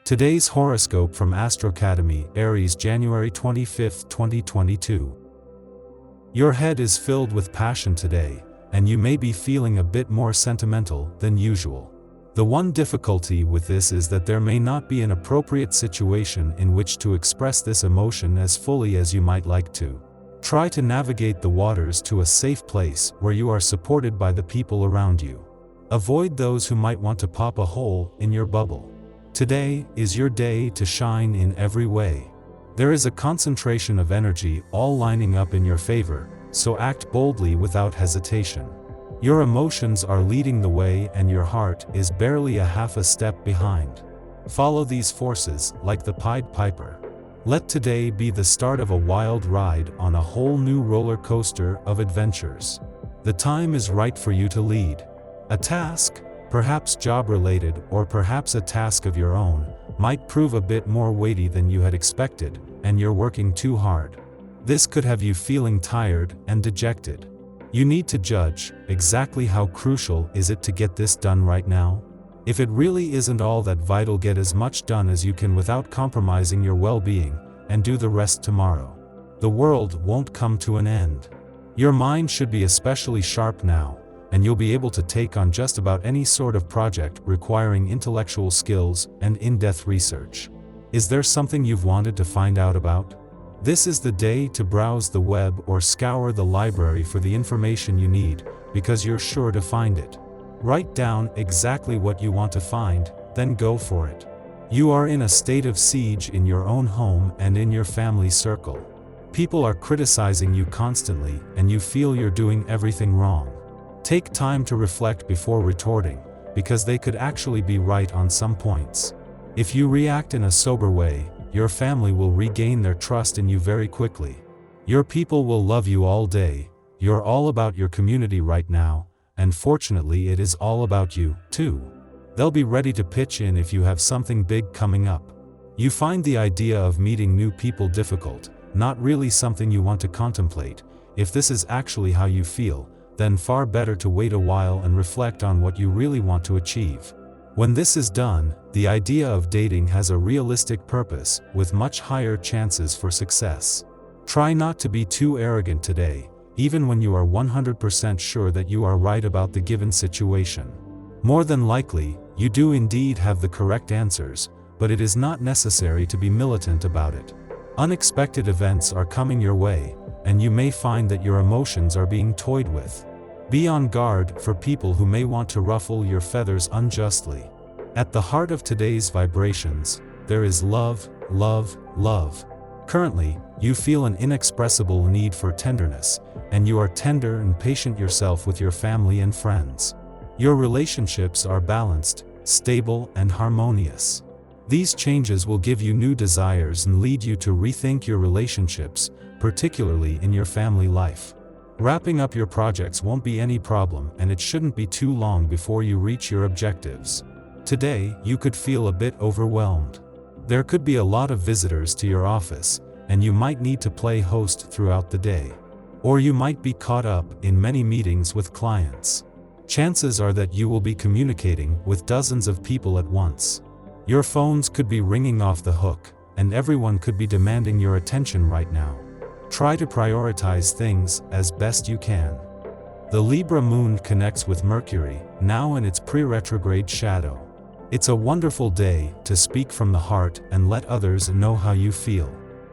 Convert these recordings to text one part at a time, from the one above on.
Today's horoscope from Astrocademy, Aries January 25, 2022. Your head is filled with passion today, and you may be feeling a bit more sentimental than usual. The one difficulty with this is that there may not be an appropriate situation in which to express this emotion as fully as you might like to. Try to navigate the waters to a safe place where you are supported by the people around you. Avoid those who might want to pop a hole in your bubble. Today is your day to shine in every way. There is a concentration of energy all lining up in your favor, so act boldly without hesitation. Your emotions are leading the way and your heart is barely a half a step behind. Follow these forces like the Pied Piper. Let today be the start of a wild ride on a whole new roller coaster of adventures. The time is right for you to lead. A task, perhaps job-related or perhaps a task of your own, might prove a bit more weighty than you had expected, and you're working too hard. This could have you feeling tired and dejected. You need to judge exactly how crucial is it to get this done right now. If it really isn't all that vital, get as much done as you can without compromising your well-being, and do the rest tomorrow. The world won't come to an end. Your mind should be especially sharp now, and you'll be able to take on just about any sort of project requiring intellectual skills and in-depth research. Is there something you've wanted to find out about? This is the day to browse the web or scour the library for the information you need, because you're sure to find it. Write down exactly what you want to find, then go for it. You are in a state of siege in your own home and in your family circle. People are criticizing you constantly, and you feel you're doing everything wrong. Take time to reflect before retorting, because they could actually be right on some points. If you react in a sober way, your family will regain their trust in you very quickly. Your people will love you all day. You're all about your community right now, and fortunately it is all about you, too. They'll be ready to pitch in if you have something big coming up. You find the idea of meeting new people difficult, not really something you want to contemplate. If this is actually how you feel, then far better to wait a while and reflect on what you really want to achieve. When this is done, the idea of dating has a realistic purpose, with much higher chances for success. Try not to be too arrogant today, even when you are 100% sure that you are right about the given situation. More than likely, you do indeed have the correct answers, but it is not necessary to be militant about it. Unexpected events are coming your way, and you may find that your emotions are being toyed with. Be on guard for people who may want to ruffle your feathers unjustly. At the heart of today's vibrations, there is love, love, love. Currently, you feel an inexpressible need for tenderness, and you are tender and patient yourself with your family and friends. Your relationships are balanced, stable, and harmonious. These changes will give you new desires and lead you to rethink your relationships, particularly in your family life. Wrapping up your projects won't be any problem, and it shouldn't be too long before you reach your objectives. Today, you could feel a bit overwhelmed. There could be a lot of visitors to your office, and you might need to play host throughout the day. Or you might be caught up in many meetings with clients. Chances are that you will be communicating with dozens of people at once. Your phones could be ringing off the hook, and everyone could be demanding your attention right now. Try to prioritize things as best you can. The Libra moon connects with Mercury, now in its pre-retrograde shadow. It's a wonderful day to speak from the heart and let others know how you feel.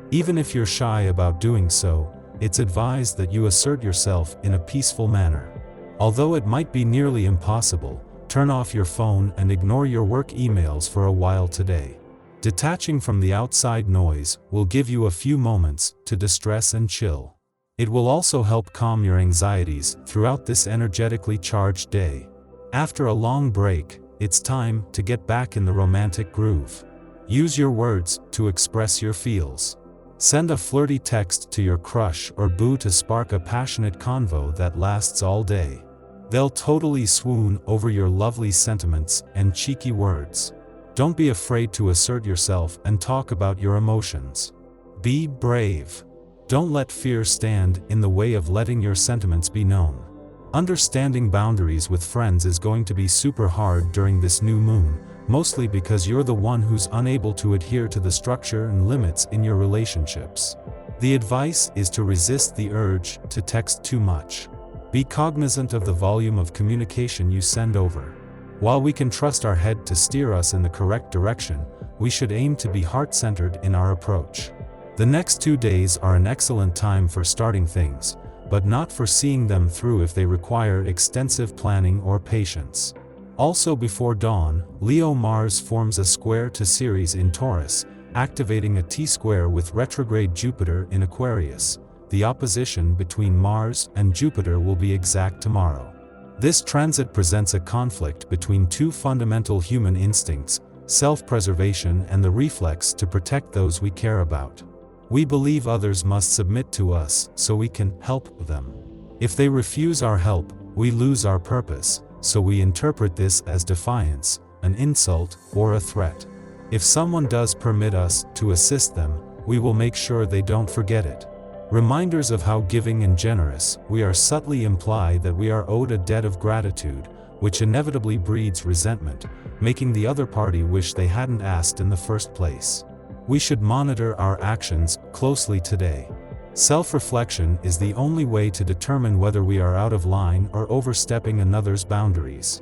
Even if you're shy about doing so, it's advised that you assert yourself in a peaceful manner. Although it might be nearly impossible, turn off your phone and ignore your work emails for a while today. Detaching from the outside noise will give you a few moments to distress and chill. It will also help calm your anxieties throughout this energetically charged day. After a long break, it's time to get back in the romantic groove. Use your words to express your feels. Send a flirty text to your crush or boo to spark a passionate convo that lasts all day. They'll totally swoon over your lovely sentiments and cheeky words. Don't be afraid to assert yourself and talk about your emotions. Be brave. Don't let fear stand in the way of letting your sentiments be known. Understanding boundaries with friends is going to be super hard during this new moon, mostly because you're the one who's unable to adhere to the structure and limits in your relationships. The advice is to resist the urge to text too much. Be cognizant of the volume of communication you send over. While we can trust our head to steer us in the correct direction, we should aim to be heart-centered in our approach. The next 2 days are an excellent time for starting things, but not for seeing them through if they require extensive planning or patience. Also before dawn, Leo Mars forms a square to Ceres in Taurus, activating a T-square with retrograde Jupiter in Aquarius. The opposition between Mars and Jupiter will be exact tomorrow. This transit presents a conflict between two fundamental human instincts, self-preservation and the reflex to protect those we care about. We believe others must submit to us so we can help them. If they refuse our help, we lose our purpose, so we interpret this as defiance, an insult, or a threat. If someone does permit us to assist them, we will make sure they don't forget it. Reminders of how giving and generous we are subtly imply that we are owed a debt of gratitude, which inevitably breeds resentment, making the other party wish they hadn't asked in the first place. We should monitor our actions closely today. Self-reflection is the only way to determine whether we are out of line or overstepping another's boundaries.